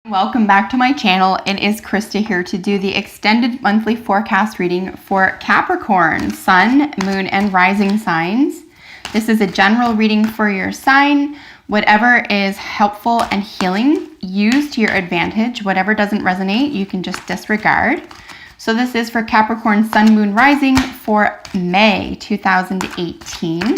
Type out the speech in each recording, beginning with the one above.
Welcome back to my channel. It is Krista here to do the extended monthly forecast reading for Capricorn, Sun, Moon, and Rising signs. This is a general reading for your sign. Whatever is helpful and healing, use to your advantage. Whatever doesn't resonate, you can just disregard. So this is for Capricorn, Sun, Moon, Rising for May 2018.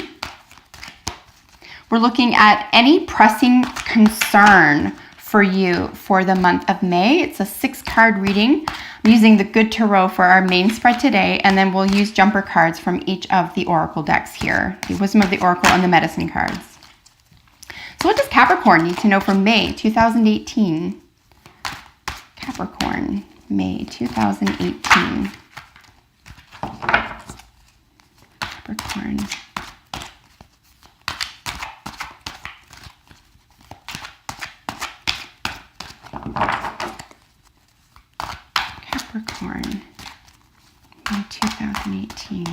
We're looking at any pressing concern for you for the month of May. It's a 6-card reading. I'm using the Good Tarot for our main spread today, and then we'll use jumper cards from each of the Oracle decks here, the Wisdom of the Oracle and the Medicine cards. So what does Capricorn need to know for May 2018? Capricorn, May 2018. Capricorn. Capricorn, May 2018.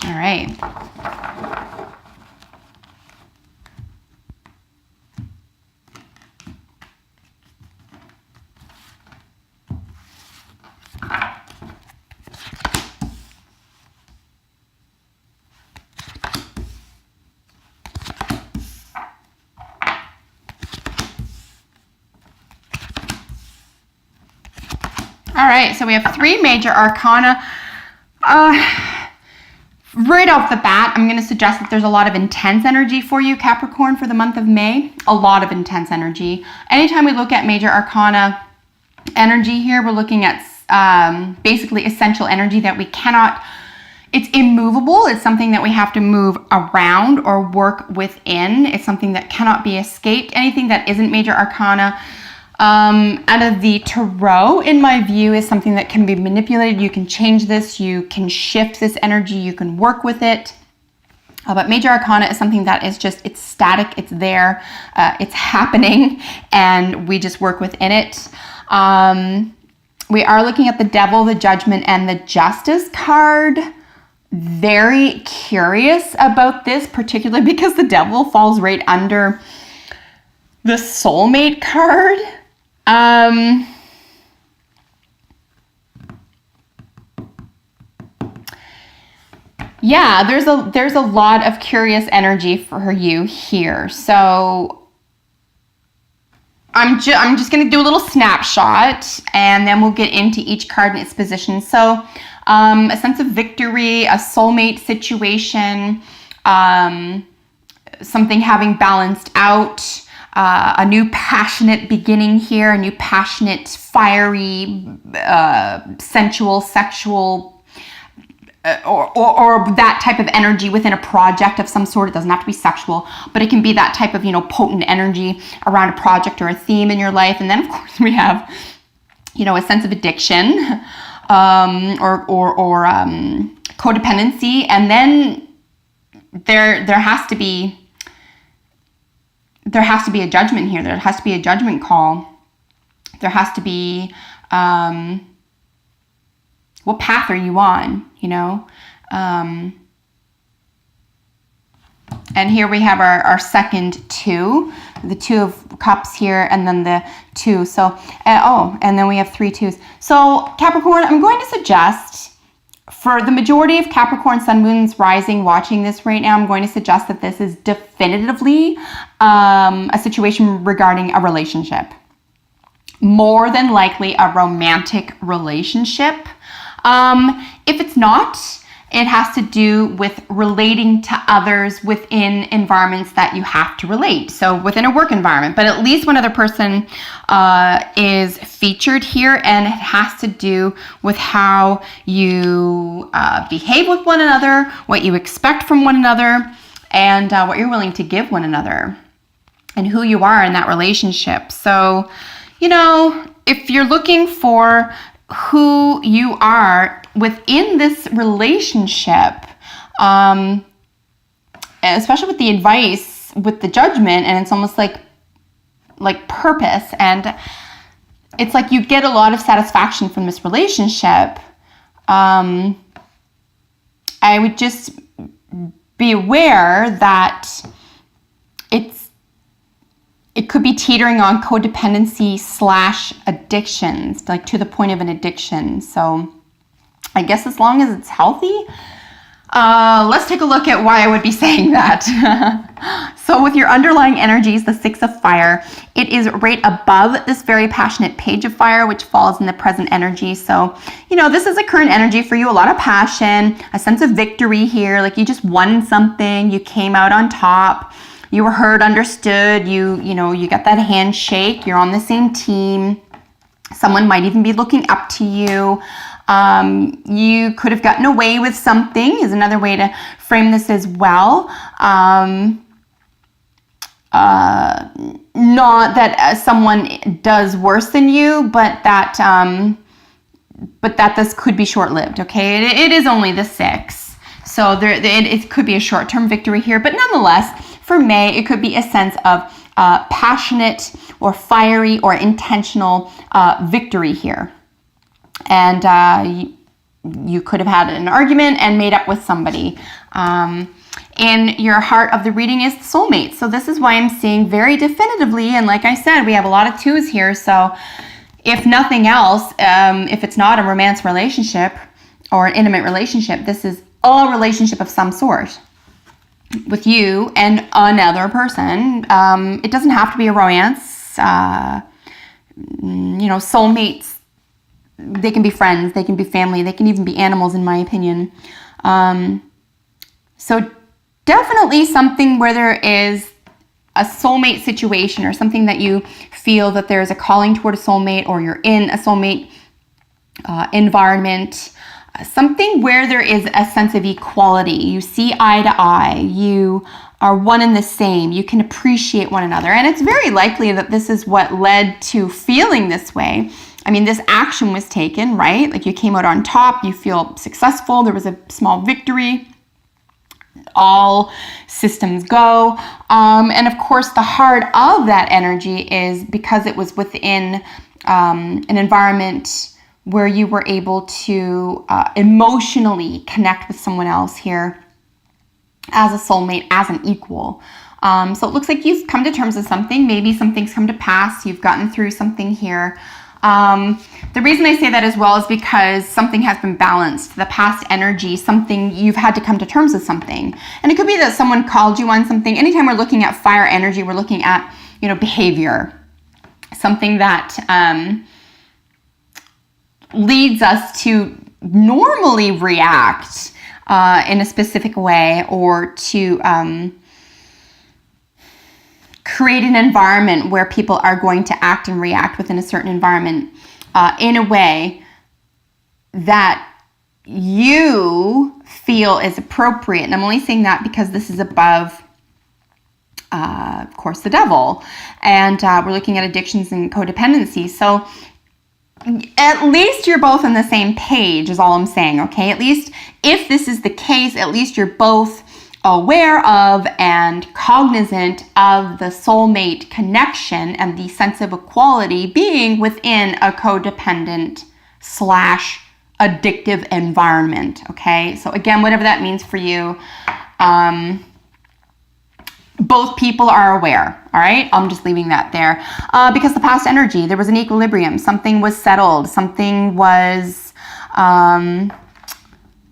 All right. All right, so we have 3 major arcana. Right off the bat, I'm going to suggest that there's a lot of intense energy for you, Capricorn, for the month of May. A lot of intense energy. Anytime we look at major arcana energy here, we're looking at basically essential energy that we cannot, it's immovable. It's something that we have to move around or work within. It's something that cannot be escaped. Anything that isn't major arcana out of the tarot, in my view, is something that can be manipulated. You can change this, you can shift this energy, you can work with it. But major arcana is something that is just, it's static, it's there, it's happening, and we just work within it. We are looking at the Devil, the Judgment, and the Justice card. Very curious about this, particularly because the Devil falls right under the Soulmate card. Yeah, there's a lot of curious energy for you here. So I'm just going to do a little snapshot, and then we'll get into each card in its position. So a sense of victory, a soulmate situation, something having balanced out. A new passionate beginning here, a new passionate, fiery, sensual, sexual, or that type of energy within a project of some sort. It doesn't have to be sexual, but it can be that type of, potent energy around a project or a theme in your life. And then, of course, we have, a sense of addiction or codependency. And then there has to be a judgment here. There has to be a judgment call. There has to be, what path are you on, and here we have our second 2, the 2 of Cups here, and then the 2. So, and then we have 3 2s. So Capricorn, I'm going to suggest, for the majority of Capricorn, Sun, Moon's Rising watching this right now, I'm going to suggest that this is definitively a situation regarding a relationship. More than likely a romantic relationship. If it's not, it has to do with relating to others within environments that you have to relate. So within a work environment, but at least one other person is featured here, and it has to do with how you behave with one another, what you expect from one another, and what you're willing to give one another, and who you are in that relationship. So, if you're looking for who you are within this relationship, especially with the advice, with the Judgment, and it's almost like purpose, and it's like you get a lot of satisfaction from this relationship. I would just be aware that it could be teetering on codependency / addictions, like to the point of an addiction. So I guess as long as it's healthy. Let's take a look at why I would be saying that. So with your underlying energies, the 6 of fire, it is right above this very passionate page of fire, which falls in the present energy. So, you know, this is a current energy for you, a lot of passion, a sense of victory here, like you just won something, you came out on top, you were heard, understood, you got that handshake, you're on the same team. Someone might even be looking up to you. You could have gotten away with something is another way to frame this as well. Not that someone does worse than you, but that this could be short-lived. Okay, it is only the 6, so it could be a short-term victory here, but nonetheless, for May, it could be a sense of passionate or fiery or intentional victory here. And you could have had an argument and made up with somebody. In your heart of the reading is the soulmate. So this is why I'm seeing very definitively, and like I said, we have a lot of 2s here. So if nothing else, if it's not a romance relationship or an intimate relationship, this is a relationship of some sort with you and another person. It doesn't have to be a romance. Soulmates, they can be friends, they can be family, they can even be animals, in my opinion. So definitely something where there is a soulmate situation, or something that you feel that there's a calling toward a soulmate, or you're in a soulmate environment. Something where there is a sense of equality. You see eye to eye. You are one and the same. You can appreciate one another. And it's very likely that this is what led to feeling this way. I mean, this action was taken, right? Like you came out on top. You feel successful. There was a small victory. All systems go. And of course, the heart of that energy is because it was within an environment where you were able to emotionally connect with someone else here as a soulmate, as an equal. So it looks like you've come to terms with something. Maybe something's come to pass. You've gotten through something here. The reason I say that as well is because something has been balanced. The past energy, something, you've had to come to terms with something. And it could be that someone called you on something. Anytime we're looking at fire energy, we're looking at, behavior. Something that leads us to normally react in a specific way, or to create an environment where people are going to act and react within a certain environment in a way that you feel is appropriate. And I'm only saying that because this is above, of course, the devil. And we're looking at addictions and codependency. So at least you're both on the same page is all I'm saying, okay? At least if this is the case, at least you're both aware of and cognizant of the soulmate connection and the sense of equality being within a codependent / addictive environment, okay? So again, whatever that means for you, both people are aware, all right? I'm just leaving that there. Because the past energy, there was an equilibrium. Something was settled. Something was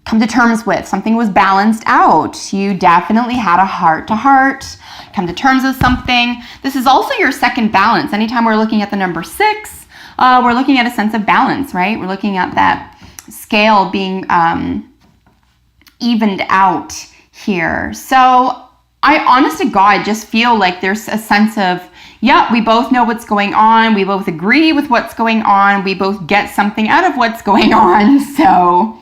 come to terms with. Something was balanced out. You definitely had a heart-to-heart, come to terms with something. This is also your second balance. Anytime we're looking at the number 6, we're looking at a sense of balance, right? We're looking at that scale being evened out here. So I, honest to God, just feel like there's a sense of, yeah, we both know what's going on. We both agree with what's going on. We both get something out of what's going on. So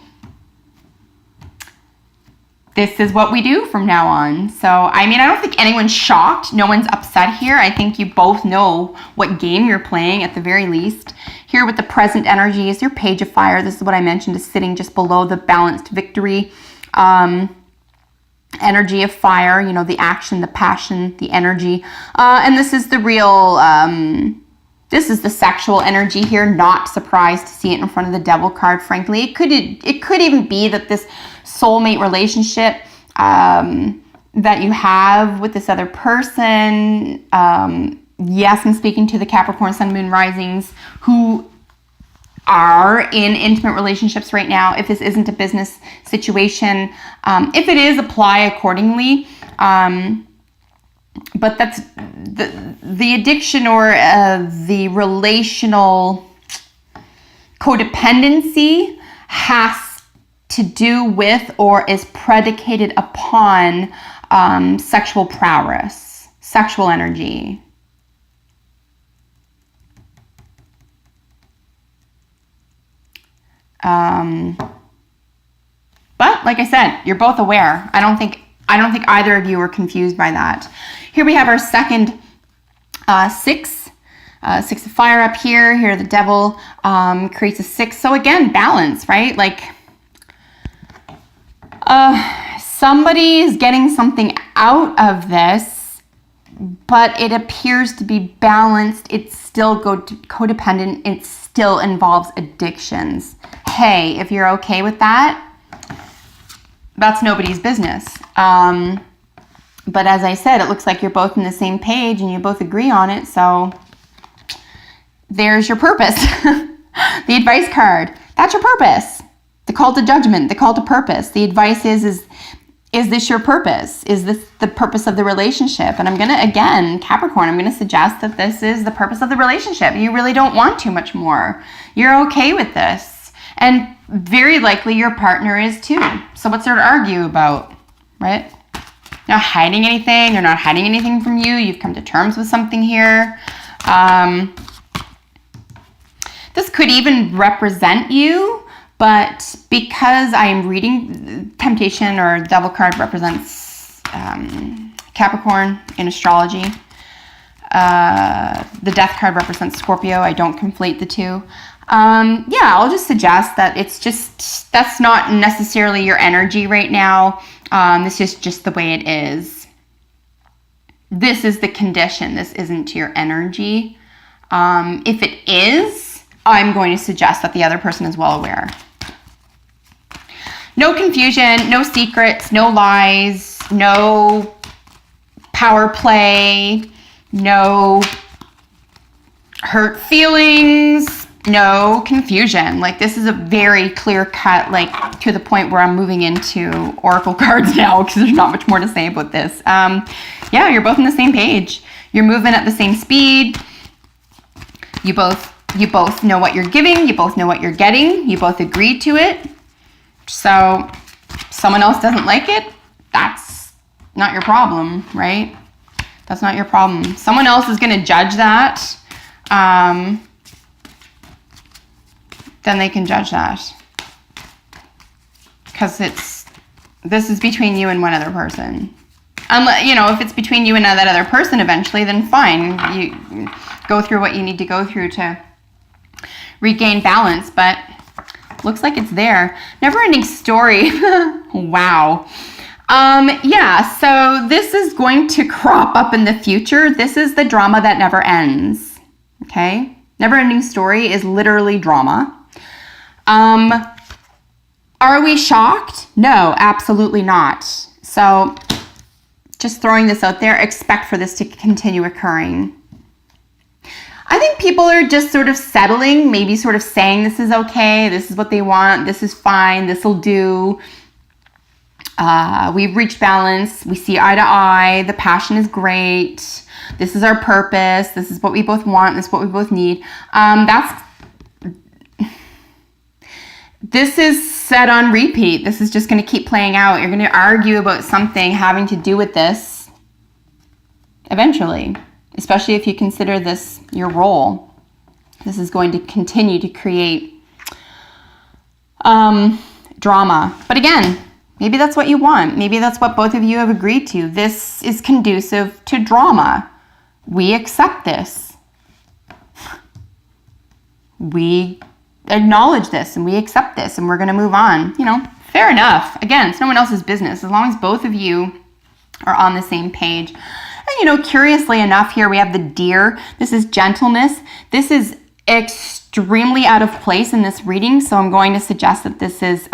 this is what we do from now on. So, I mean, I don't think anyone's shocked. No one's upset here. I think you both know what game you're playing at the very least. Here with the present energy is your page of fire. This is what I mentioned is sitting just below the balanced victory. Energy of fire, the action, the passion, the energy. And this is the real, this is the sexual energy here. Not surprised to see it in front of the devil card, frankly. It could even be that this soulmate relationship that you have with this other person yes, I'm speaking to the Capricorn Sun, Moon, Risings who are in intimate relationships right now. If this isn't a business situation, if it is, apply accordingly. But that's the addiction or the relational codependency has to do with or is predicated upon sexual prowess, sexual energy. But like I said, you're both aware. I don't think either of you are confused by that. Here we have our second six of fire up here. Here the devil creates a 6. So again, balance, right? Like somebody is getting something out of this, but it appears to be balanced. It's still codependent. It still involves addictions. Hey, if you're okay with that, that's nobody's business. But as I said, it looks like you're both on the same page and you both agree on it. So there's your purpose. The advice card, that's your purpose. The call to judgment, the call to purpose. The advice is this your purpose? Is this the purpose of the relationship? And I'm going to, again, Capricorn, I'm going to suggest that this is the purpose of the relationship. You really don't want too much more. You're okay with this. And very likely your partner is too. So what's there to argue about, right? You're not hiding anything. They're not hiding anything from you. You've come to terms with something here. This could even represent you, but because I am reading temptation or devil card represents Capricorn in astrology. The death card represents Scorpio. I don't conflate the two. Yeah, I'll just suggest that that's not necessarily your energy right now. This is just the way it is. This is the condition. This isn't your energy. If it is, I'm going to suggest that the other person is well aware. No confusion, no secrets, no lies, no power play, no hurt feelings, no confusion. Like, this is a very clear cut, like, to the point where I'm moving into oracle cards now because there's not much more to say about this. Yeah, you're both on the same page. You're moving at the same speed. You both know what you're giving. You both know what you're getting. You both agreed to it. So someone else doesn't like it. That's not your problem, right? That's not your problem. Someone else is going to judge that. Then they can judge that. Because this is between you and one other person. Unless, if it's between you and that other person eventually, then fine. You go through what you need to go through to regain balance, but looks like it's there. Never-ending story. Wow. Yeah, so this is going to crop up in the future. This is the drama that never ends. Okay? Never-ending story is literally drama. Are we shocked? No, absolutely not. So just throwing this out there, expect for this to continue occurring. I think people are just sort of settling, maybe sort of saying this is okay, this is what they want, this is fine, this will do. We've reached balance, we see eye to eye, the passion is great, this is our purpose, this is what we both want, this is what we both need. This is set on repeat. This is just going to keep playing out. You're going to argue about something having to do with this eventually, especially if you consider this your role. This is going to continue to create drama. But again, maybe that's what you want. Maybe that's what both of you have agreed to. This is conducive to drama. We accept this. We acknowledge this and we accept this and we're going to move on. Fair enough. Again, it's no one else's business as long as both of you are on the same page. And curiously enough, here we have the deer. This is gentleness. This is extremely out of place in this reading, so I'm going to suggest that this is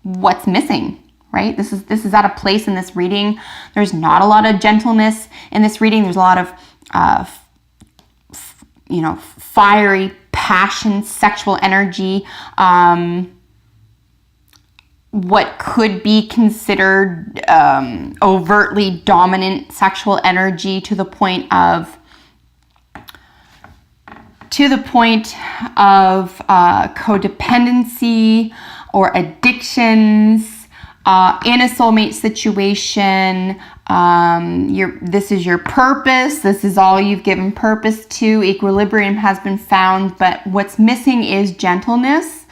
what's missing right? This is at a place in this reading. There's not a lot of gentleness in this reading. There's a lot of, fiery passion, sexual energy, what could be considered overtly dominant sexual energy to the point of codependency or addictions. In a soulmate situation, this is your purpose. This is all you've given purpose to. Equilibrium has been found, but what's missing is gentleness.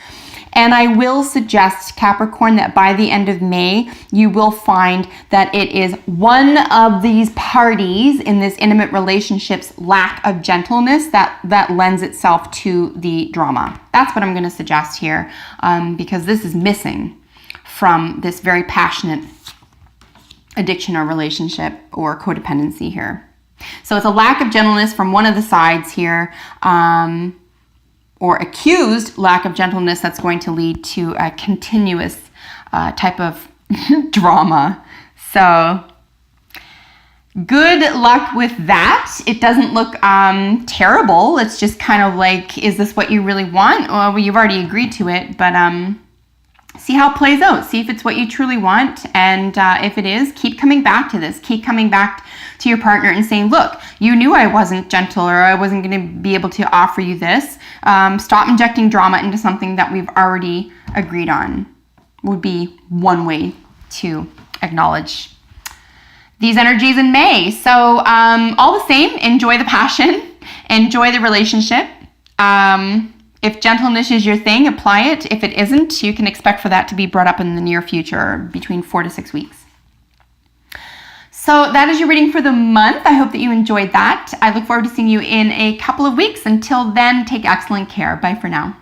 And I will suggest, Capricorn, that by the end of May, you will find that it is one of these parties in this intimate relationship's lack of gentleness that lends itself to the drama. That's what I'm going to suggest here, because this is missing from this very passionate addiction or relationship or codependency here. So it's a lack of gentleness from one of the sides here, or accused lack of gentleness that's going to lead to a continuous type of drama. So good luck with that. It doesn't look terrible. It's just kind of like, is this what you really want? Well, you've already agreed to it, but see how it plays out. See if it's what you truly want. And if it is, keep coming back to this. Keep coming back to your partner and saying, look, you knew I wasn't gentle, or I wasn't going to be able to offer you this. Stop injecting drama into something that we've already agreed on, would be one way to acknowledge these energies in May. So all the same, enjoy the passion, enjoy the relationship. If gentleness is your thing, apply it. If it isn't, you can expect for that to be brought up in the near future, between 4 to 6 weeks. So that is your reading for the month. I hope that you enjoyed that. I look forward to seeing you in a couple of weeks. Until then, take excellent care. Bye for now.